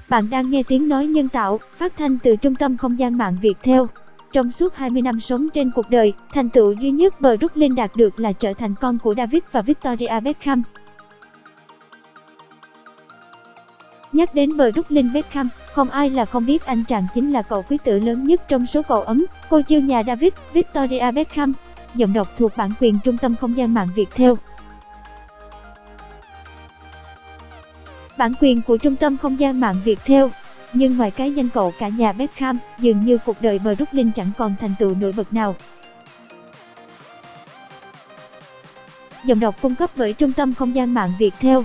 Bạn đang nghe tiếng nói nhân tạo, phát thanh từ Trung tâm Không gian mạng Viettel. Trong suốt 20 năm sống trên cuộc đời, thành tựu duy nhất Brooklyn đạt được là trở thành con của David và Victoria Beckham. Nhắc đến Brooklyn Beckham, không ai là không biết anh chàng chính là cậu quý tử lớn nhất trong số cậu ấm, cô chiêu nhà David, Victoria Beckham. Giọng đọc thuộc bản quyền Trung tâm Không gian mạng Viettel. Bản quyền của Trung tâm Không gian mạng Viettel. Nhưng ngoài cái danh cậu cả nhà Beckham, dường như cuộc đời Brooklyn chẳng còn thành tựu nổi bật nào. Giọng đọc cung cấp bởi Trung tâm Không gian mạng Viettel.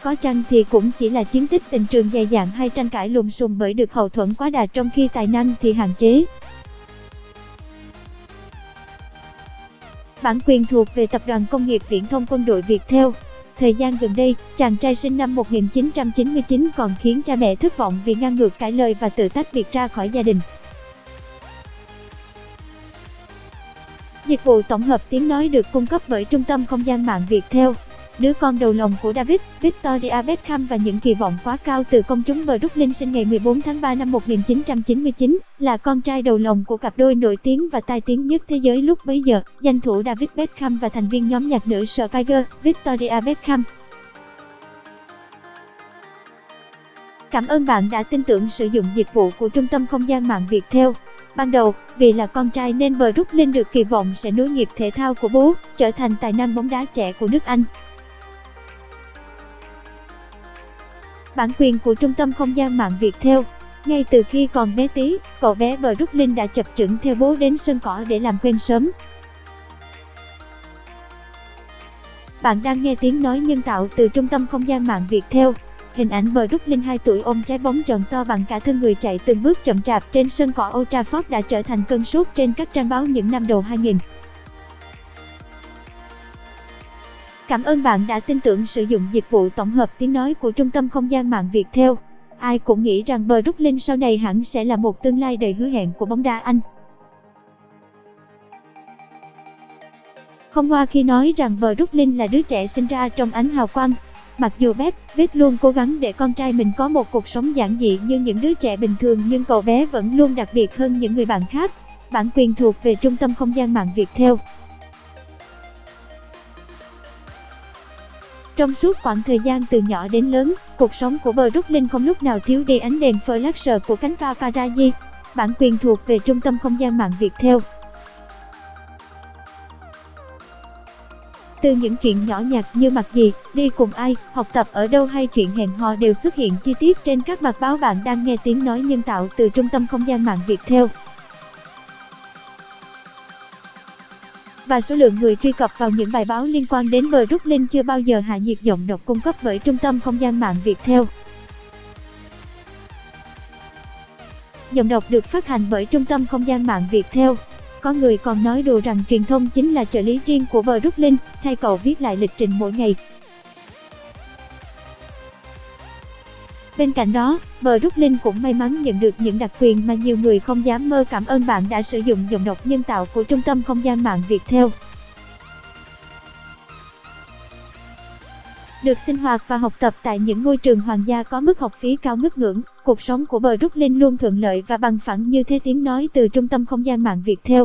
Có chăng thì cũng chỉ là chiến tích tình trường dày dặn hay tranh cãi lùm xùm bởi được hậu thuẫn quá đà trong khi tài năng thì hạn chế. Bản quyền thuộc về Tập đoàn Công nghiệp Viễn thông Quân đội Viettel. Thời gian gần đây, chàng trai sinh năm 1999 còn khiến cha mẹ thất vọng vì ngang ngược cãi lời và tự tách biệt ra khỏi gia đình. Dịch vụ tổng hợp tiếng nói được cung cấp bởi Trung tâm Không gian mạng Viettel. Đứa con đầu lòng của David, Victoria Beckham và những kỳ vọng quá cao từ công chúng Brooklyn sinh ngày 14 tháng 3 năm 1999, là con trai đầu lòng của cặp đôi nổi tiếng và tai tiếng nhất thế giới lúc bấy giờ, danh thủ David Beckham và thành viên nhóm nhạc nữ Spice, Victoria Beckham. Cảm ơn bạn đã tin tưởng sử dụng dịch vụ của Trung tâm Không gian mạng Viettel. Ban đầu, vì là con trai nên Brooklyn được kỳ vọng sẽ nối nghiệp thể thao của bố, trở thành tài năng bóng đá trẻ của nước Anh. Bản quyền của Trung tâm Không gian mạng Viettel. Ngay từ khi còn bé tí, cậu bé Brooklyn đã chập chững theo bố đến sân cỏ để làm quen sớm. Bạn đang nghe tiếng nói nhân tạo từ Trung tâm Không gian mạng Viettel. Hình ảnh Brooklyn 2 tuổi ôm trái bóng tròn to bằng cả thân người chạy từng bước chậm chạp trên sân cỏ Old Trafford đã trở thành cơn sốt trên các trang báo những năm đầu 2000. Cảm ơn bạn đã tin tưởng sử dụng dịch vụ tổng hợp tiếng nói của Trung tâm Không gian mạng Viettel. Ai cũng nghĩ rằng Brooklyn sau này hẳn sẽ là một tương lai đầy hứa hẹn của bóng đá Anh. Không hoa khi nói rằng Brooklyn là đứa trẻ sinh ra trong ánh hào quang. Mặc dù David luôn cố gắng để con trai mình có một cuộc sống giản dị như những đứa trẻ bình thường, nhưng cậu bé vẫn luôn đặc biệt hơn những người bạn khác. Bản quyền thuộc về Trung tâm Không gian mạng Viettel. Trong suốt quãng thời gian từ nhỏ đến lớn, cuộc sống của Brooklyn không lúc nào thiếu đi ánh đèn flasher của cánh paparazzi. Bản quyền thuộc về Trung tâm Không gian mạng Viettel. Từ những chuyện nhỏ nhặt như mặc gì, đi cùng ai, học tập ở đâu hay chuyện hẹn hò đều xuất hiện chi tiết trên các mặt báo. Bạn đang nghe tiếng nói nhân tạo từ Trung tâm Không gian mạng Viettel. Và số lượng người truy cập vào những bài báo liên quan đến Brooklyn chưa bao giờ hạ nhiệt. Giọng đọc cung cấp bởi Trung tâm Không gian mạng Viettel. Giọng đọc được phát hành bởi Trung tâm Không gian mạng Viettel. Có người còn nói đùa rằng truyền thông chính là trợ lý riêng của Brooklyn, thay cậu viết lại lịch trình mỗi ngày. Bên cạnh đó, Brooklyn cũng may mắn nhận được những đặc quyền mà nhiều người không dám mơ. Cảm ơn bạn đã sử dụng giọng đọc nhân tạo của Trung tâm Không gian mạng Viettel. Được sinh hoạt và học tập tại những ngôi trường hoàng gia có mức học phí cao ngất ngưỡng, cuộc sống của Brooklyn luôn thuận lợi và bằng phẳng như thế. Tiếng nói từ Trung tâm Không gian mạng Viettel.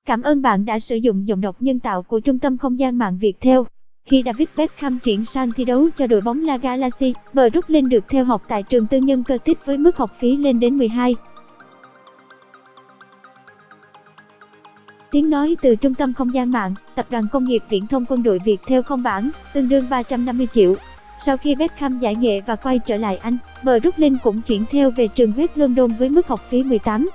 Cảm ơn bạn đã sử dụng giọng đọc nhân tạo của Trung tâm Không gian mạng Viettel. Khi David Beckham chuyển sang thi đấu cho đội bóng La Galaxy, Brooklyn được theo học tại trường tư nhân Curtis với mức học phí lên đến 12. Tiếng nói từ Trung tâm Không gian mạng, Tập đoàn Công nghiệp Viễn thông Quân đội Viettel không bản, tương đương 350 triệu. Sau khi Beckham giải nghệ và quay trở lại Anh, Brooklyn cũng chuyển theo về trường West London với mức học phí 18.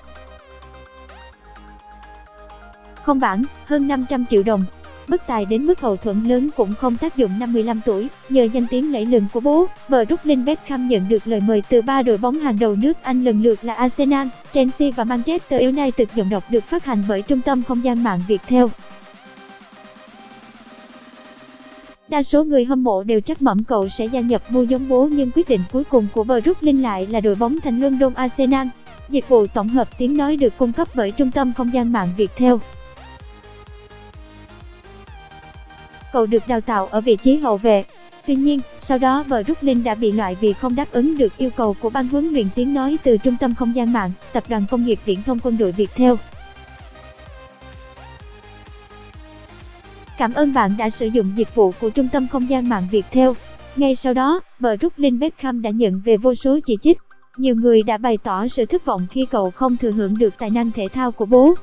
Không bản, hơn 500 triệu đồng. Bất tài đến mức hậu thuẫn lớn cũng không tác dụng. Năm 15 tuổi, nhờ danh tiếng lẫy lừng của bố, Brooklyn Beckham nhận được lời mời từ 3 đội bóng hàng đầu nước Anh lần lượt là Arsenal, Chelsea và Manchester United. Giọng đọc được phát hành bởi Trung tâm Không gian mạng Viettel. Đa số người hâm mộ đều trắc mẩm cậu sẽ gia nhập mua giống bố, nhưng quyết định cuối cùng của Brooklyn lại là đội bóng thành London Arsenal. Dịch vụ tổng hợp tiếng nói được cung cấp bởi Trung tâm Không gian mạng Viettel. Cậu được đào tạo ở vị trí hậu vệ. Tuy nhiên, sau đó Brooklyn đã bị loại vì không đáp ứng được yêu cầu của ban huấn luyện tiếng nói từ Trung tâm Không gian mạng, Tập đoàn Công nghiệp Viễn thông Quân đội Viettel. Cảm ơn bạn đã sử dụng dịch vụ của Trung tâm Không gian mạng Viettel. Ngay sau đó, Brooklyn Beckham đã nhận về vô số chỉ trích. Nhiều người đã bày tỏ sự thất vọng khi cậu không thừa hưởng được tài năng thể thao của bố.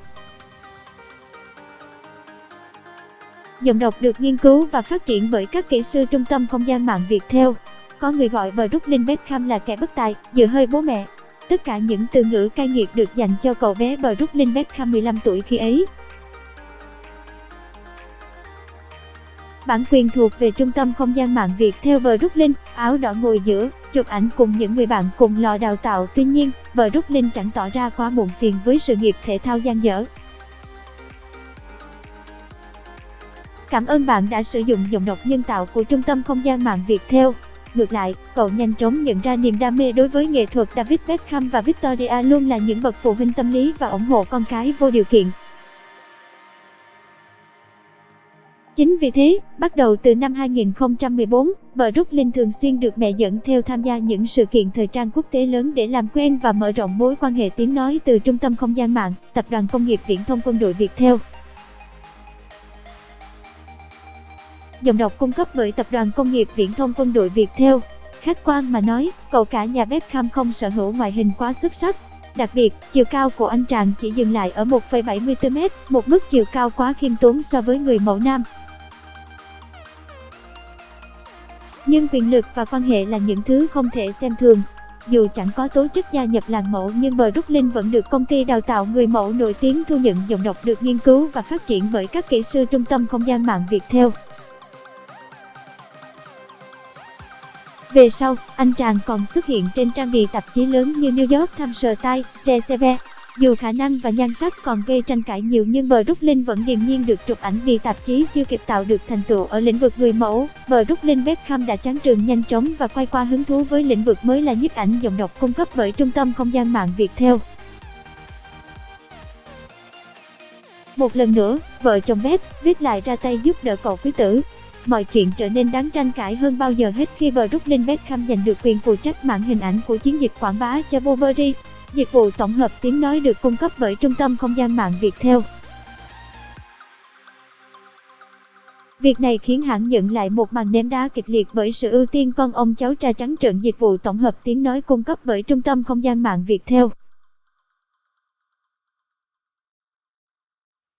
Giọng đọc được nghiên cứu và phát triển bởi các kỹ sư Trung tâm Không gian mạng Viettel. Có người gọi Brooklyn Beckham là kẻ bất tài, dựa hơi bố mẹ. Tất cả những từ ngữ cay nghiệt được dành cho cậu bé Brooklyn Beckham 15 tuổi khi ấy. Bản quyền thuộc về Trung tâm Không gian mạng Viettel. Brooklyn, áo đỏ ngồi giữa, chụp ảnh cùng những người bạn cùng lò đào tạo. Tuy nhiên, Brooklyn chẳng tỏ ra quá muộn phiền với sự nghiệp thể thao dang dở. Cảm ơn bạn đã sử dụng giọng đọc nhân tạo của Trung tâm Không gian mạng Viettel. Ngược lại, cậu nhanh chóng nhận ra niềm đam mê đối với nghệ thuật. David Beckham và Victoria luôn là những bậc phụ huynh tâm lý và ủng hộ con cái vô điều kiện. Chính vì thế, bắt đầu từ năm 2014, Brooklyn thường xuyên được mẹ dẫn theo tham gia những sự kiện thời trang quốc tế lớn để làm quen và mở rộng mối quan hệ tiếng nói từ Trung tâm Không gian mạng, Tập đoàn Công nghiệp Viễn thông Quân đội Viettel. Giọng đọc cung cấp bởi Tập đoàn Công nghiệp Viễn thông Quân đội Viettel. Khách quan mà nói, cậu cả nhà Beckham không sở hữu ngoại hình quá xuất sắc. Đặc biệt, chiều cao của anh chàng chỉ dừng lại ở 1,74m, một mức chiều cao quá khiêm tốn so với người mẫu nam. Nhưng quyền lực và quan hệ là những thứ không thể xem thường. Dù chẳng có tố chất gia nhập làng mẫu nhưng Brooklyn vẫn được công ty đào tạo người mẫu nổi tiếng thu nhận. Giọng đọc được nghiên cứu và phát triển bởi các kỹ sư Trung tâm Không gian mạng Viettel. Về sau, anh chàng còn xuất hiện trên trang bìa tạp chí lớn như New York Times, Time, Receiver. Dù khả năng và nhan sắc còn gây tranh cãi nhiều nhưng Brooklyn vẫn điềm nhiên được chụp ảnh vì tạp chí chưa kịp tạo được thành tựu ở lĩnh vực người mẫu. Brooklyn Beckham đã tráng trường nhanh chóng và quay qua hứng thú với lĩnh vực mới là nhiếp ảnh. Giọng đọc cung cấp bởi Trung tâm Không gian mạng Viettel. Một lần nữa, vợ chồng Beck viết lại ra tay giúp đỡ cậu quý tử. Mọi chuyện trở nên đáng tranh cãi hơn bao giờ hết khi Brooklyn Beckham giành được quyền phụ trách mảng hình ảnh của chiến dịch quảng bá cho Burberry. Dịch vụ tổng hợp tiếng nói được cung cấp bởi Trung tâm Không gian mạng Viettel. Việc này khiến hãng nhận lại một màn ném đá kịch liệt bởi sự ưu tiên con ông cháu trai trắng trợn. Dịch vụ tổng hợp tiếng nói cung cấp bởi Trung tâm Không gian mạng Viettel.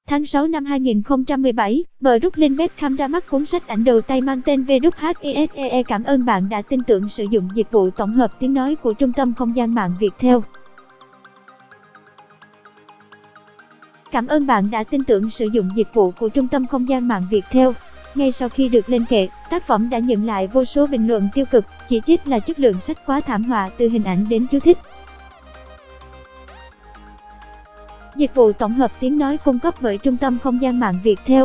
Tháng 6 năm 2017, Brooklyn Beckham ra mắt cuốn sách ảnh đầu tay mang tên WHISEE. Cảm ơn bạn đã tin tưởng sử dụng dịch vụ tổng hợp tiếng nói của Trung tâm Không gian mạng Viettel. Cảm ơn bạn đã tin tưởng sử dụng dịch vụ của Trung tâm Không gian mạng Viettel. Ngay sau khi được lên kệ, tác phẩm đã nhận lại vô số bình luận tiêu cực, chỉ trích là chất lượng sách quá thảm họa từ hình ảnh đến chú thích. Dịch vụ tổng hợp tiếng nói cung cấp bởi Trung tâm Không gian mạng Viettel.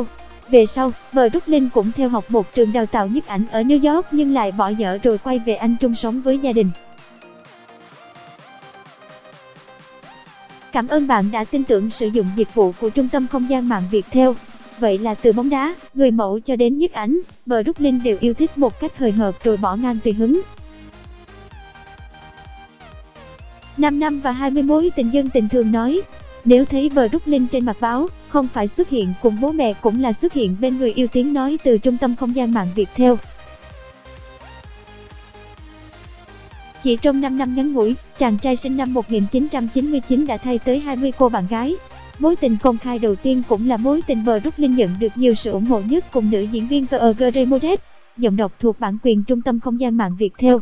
Về sau, Brooklyn cũng theo học một trường đào tạo nhiếp ảnh ở New York nhưng lại bỏ dở rồi quay về Anh chung sống với gia đình. Cảm ơn bạn đã tin tưởng sử dụng dịch vụ của Trung tâm Không gian mạng Viettel. Vậy là từ bóng đá, người mẫu cho đến nhiếp ảnh, Brooklyn đều yêu thích một cách hời hợt rồi bỏ ngang tùy hứng. 5 năm và 20 mối tình dân tình thường nói, nếu thấy Brooklyn trên mặt báo, không phải xuất hiện cùng bố mẹ cũng là xuất hiện bên người yêu tiếng nói từ Trung tâm Không gian mạng Viettel. Chỉ trong 5 năm ngắn ngủi, chàng trai sinh năm 1999 đã thay tới 20 cô bạn gái. Mối tình công khai đầu tiên cũng là mối tình Brooklyn nhận được nhiều sự ủng hộ nhất cùng nữ diễn viên Claire Moretz. Giọng đọc thuộc bản quyền Trung tâm Không gian mạng Viettel.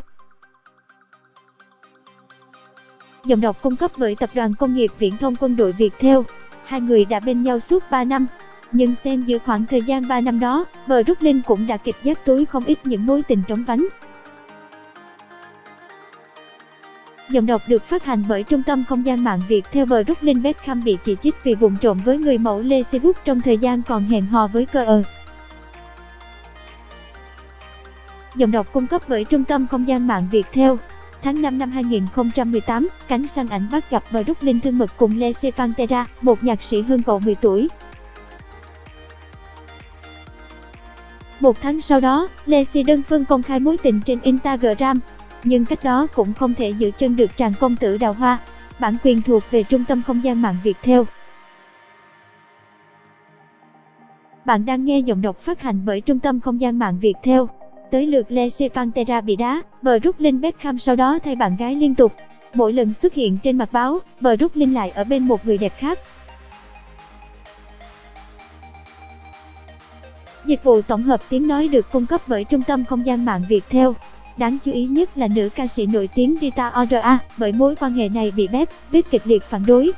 Giọng đọc cung cấp bởi Tập đoàn Công nghiệp Viễn thông Quân đội Viettel. Hai người đã bên nhau suốt 3 năm. Nhưng xen giữa khoảng thời gian 3 năm đó, Brooklyn cũng đã kịp dắt túi không ít những mối tình trống vánh. Giọng đọc được phát hành bởi Trung tâm Không gian mạng Viettel. Brooklyn Beckham bị chỉ trích vì vụng trộm với người mẫu Lê Seybook trong thời gian còn hẹn hò với Claire. Giọng đọc cung cấp bởi Trung tâm Không gian mạng Viettel. Tháng 5 năm 2018, cánh săn ảnh bắt gặp Brooklyn thân mật cùng Lacey Pantera, một nhạc sĩ hơn cậu 10 tuổi. Một tháng sau đó, Lexi đơn phương công khai mối tình trên Instagram. Nhưng cách đó cũng không thể giữ chân được chàng công tử đào hoa. Bản quyền thuộc về Trung tâm Không gian mạng Viettel. Bạn đang nghe giọng đọc phát hành bởi Trung tâm Không gian mạng Viettel. Tới lượt Lexi Pantera bị đá, Brooklyn Beckham sau đó thay bạn gái liên tục. Mỗi lần xuất hiện trên mặt báo, Brooklyn lại ở bên một người đẹp khác. Dịch vụ tổng hợp tiếng nói được cung cấp bởi Trung tâm Không gian mạng Viettel. Đáng chú ý nhất là nữ ca sĩ nổi tiếng Rita Ora, bởi mối quan hệ này bị Viết kịch liệt phản đối.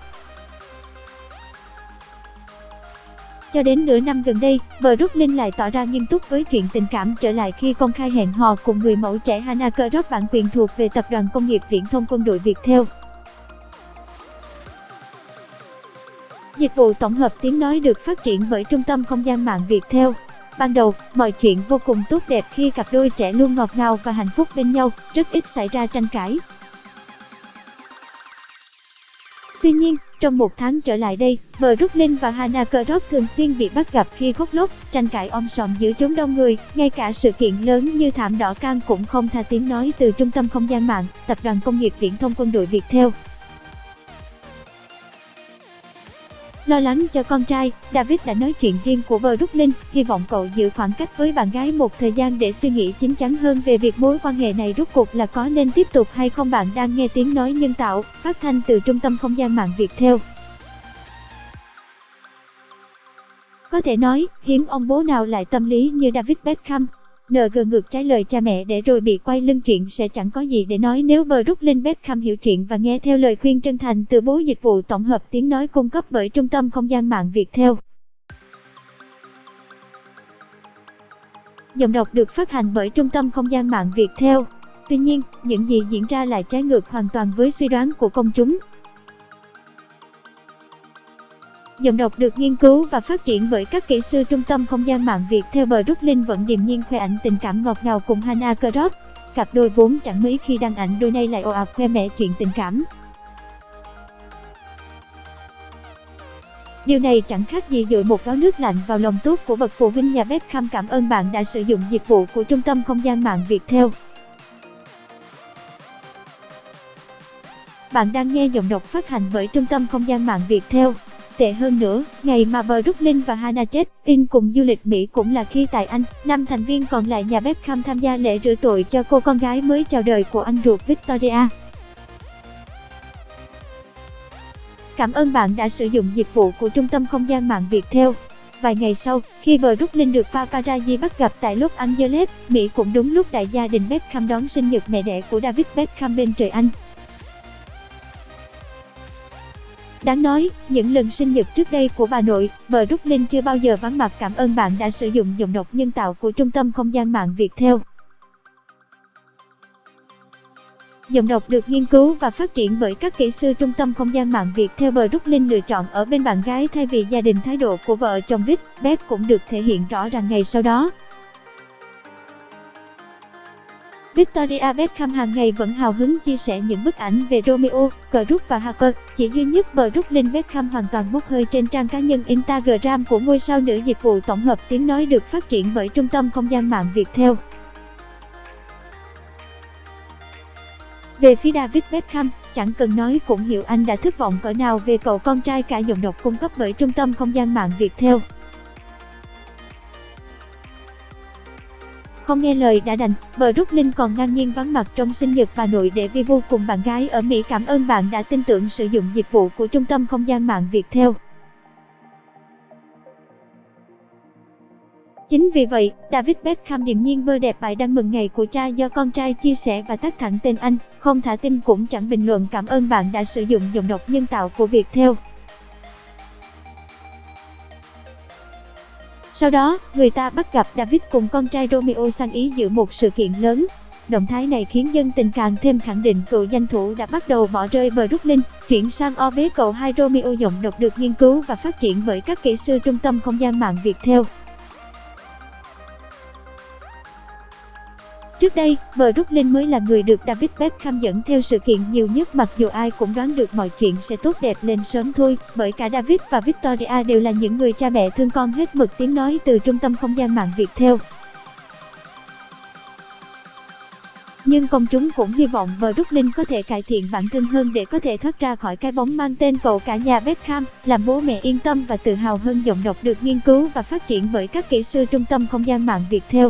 Cho đến nửa năm gần đây, Brooklyn lại tỏ ra nghiêm túc với chuyện tình cảm trở lại khi công khai hẹn hò cùng người mẫu trẻ Hannah Kershaw, bản quyền thuộc về Tập đoàn Công nghiệp Viễn thông Quân đội Viettel. Dịch vụ tổng hợp tiếng nói được phát triển bởi Trung tâm Không gian mạng Viettel. Ban đầu, mọi chuyện vô cùng tốt đẹp khi cặp đôi trẻ luôn ngọt ngào và hạnh phúc bên nhau, rất ít xảy ra tranh cãi. Tuy nhiên, trong một tháng trở lại đây, Brooklyn và Hannah Kershaw thường xuyên bị bắt gặp khi khóc lóc, tranh cãi om sòm giữa chốn đông người, ngay cả sự kiện lớn như thảm đỏ Cannes cũng không tha tiếng nói từ Trung tâm Không gian mạng, Tập đoàn Công nghiệp Viễn thông Quân đội Viettel. Lo lắng cho con trai, David đã nói chuyện riêng của Brooklyn, hy vọng cậu giữ khoảng cách với bạn gái một thời gian để suy nghĩ chín chắn hơn về việc mối quan hệ này rốt cuộc là có nên tiếp tục hay không. Bạn đang nghe tiếng nói nhân tạo, phát thanh từ Trung tâm Không gian mạng Viettel. Có thể nói, hiếm ông bố nào lại tâm lý như David Beckham. NG ngược trái lời cha mẹ để rồi bị quay lưng, chuyện sẽ chẳng có gì để nói nếu Brooklyn Beckham hiểu chuyện và nghe theo lời khuyên chân thành từ bố. Dịch vụ tổng hợp tiếng nói cung cấp bởi Trung tâm Không gian mạng Viettel. Giọng đọc được phát hành bởi Trung tâm Không gian mạng Viettel. Tuy nhiên, những gì diễn ra lại trái ngược hoàn toàn với suy đoán của công chúng. Giọng đọc được nghiên cứu và phát triển bởi các kỹ sư Trung tâm Không gian mạng Viettel. Brooklyn vẫn điềm nhiên khoe ảnh tình cảm ngọt ngào cùng Hannah Kershaw. Cặp đôi vốn chẳng mấy khi đăng ảnh, đôi nay lại ồ ạt khoe mẽ chuyện tình cảm. Điều này chẳng khác gì dội một gáo nước lạnh vào lòng tốt của bậc phụ huynh nhà Beckham. Cảm ơn bạn đã sử dụng dịch vụ của Trung tâm Không gian mạng Viettel. Bạn đang nghe giọng đọc phát hành bởi Trung tâm Không gian mạng Viettel. Tệ hơn nữa, ngày mà Brooklyn và Hannah check-in cùng du lịch Mỹ cũng là khi tại Anh, 5 thành viên còn lại nhà Beckham tham gia lễ rửa tội cho cô con gái mới chào đời của anh ruột Victoria. Cảm ơn bạn đã sử dụng dịch vụ của Trung tâm Không gian mạng Viettel. Vài ngày sau, khi Brooklyn được paparazzi bắt gặp tại Los Angeles, Mỹ, cũng đúng lúc đại gia đình Beckham đón sinh nhật mẹ đẻ của David Beckham bên trời Anh. Đáng nói, những lần sinh nhật trước đây của bà nội, Brooklyn chưa bao giờ vắng mặt. Cảm ơn bạn đã sử dụng giọng đọc nhân tạo của Trung tâm Không gian mạng Viettel. Giọng đọc được nghiên cứu và phát triển bởi các kỹ sư Trung tâm Không gian mạng Viettel. Brooklyn lựa chọn ở bên bạn gái thay vì gia đình. Thái độ của vợ chồng Beck cũng được thể hiện rõ ràng ngày sau đó. Victoria Beckham hàng ngày vẫn hào hứng chia sẻ những bức ảnh về Romeo, Cruz và Harper. Chỉ duy nhất Brooklyn Beckham hoàn toàn bốc hơi trên trang cá nhân Instagram của ngôi sao nữ. Dịch vụ tổng hợp tiếng nói được phát triển bởi Trung tâm Không gian mạng Viettel. Về phía David Beckham, chẳng cần nói cũng hiểu anh đã thất vọng cỡ nào về cậu con trai cả. Giọng đọc cung cấp bởi Trung tâm Không gian mạng Viettel. Không nghe lời đã đành, Brooklyn còn ngang nhiên vắng mặt trong sinh nhật bà nội để vi vu cùng bạn gái ở Mỹ. Cảm ơn bạn đã tin tưởng sử dụng dịch vụ của Trung tâm Không gian mạng Viettel. Chính vì vậy, David Beckham điềm nhiên bơ đẹp bài đăng mừng ngày của trai do con trai chia sẻ và tag thẳng tên anh, không thả tin cũng chẳng bình luận. Cảm ơn bạn đã sử dụng giọng đọc nhân tạo của Viettel. Sau đó, người ta bắt gặp David cùng con trai Romeo sang Ý dự một sự kiện lớn. Động thái này khiến dân tình càng thêm khẳng định cựu danh thủ đã bắt đầu bỏ rơi Brooklyn, chuyển sang o bế cậu hai Romeo. Giọng đọc được nghiên cứu và phát triển bởi các kỹ sư Trung tâm Không gian mạng Viettel. Trước đây, Brooklyn mới là người được David Beckham dẫn theo sự kiện nhiều nhất, mặc dù ai cũng đoán được mọi chuyện sẽ tốt đẹp lên sớm thôi, bởi cả David và Victoria đều là những người cha mẹ thương con hết mực. Tiếng nói từ Trung tâm Không gian mạng Viettel. Nhưng công chúng cũng hy vọng Brooklyn có thể cải thiện bản thân hơn để có thể thoát ra khỏi cái bóng mang tên cậu cả nhà Beckham, làm bố mẹ yên tâm và tự hào hơn giọng đọc được nghiên cứu và phát triển bởi các kỹ sư trung tâm không gian mạng Viettel.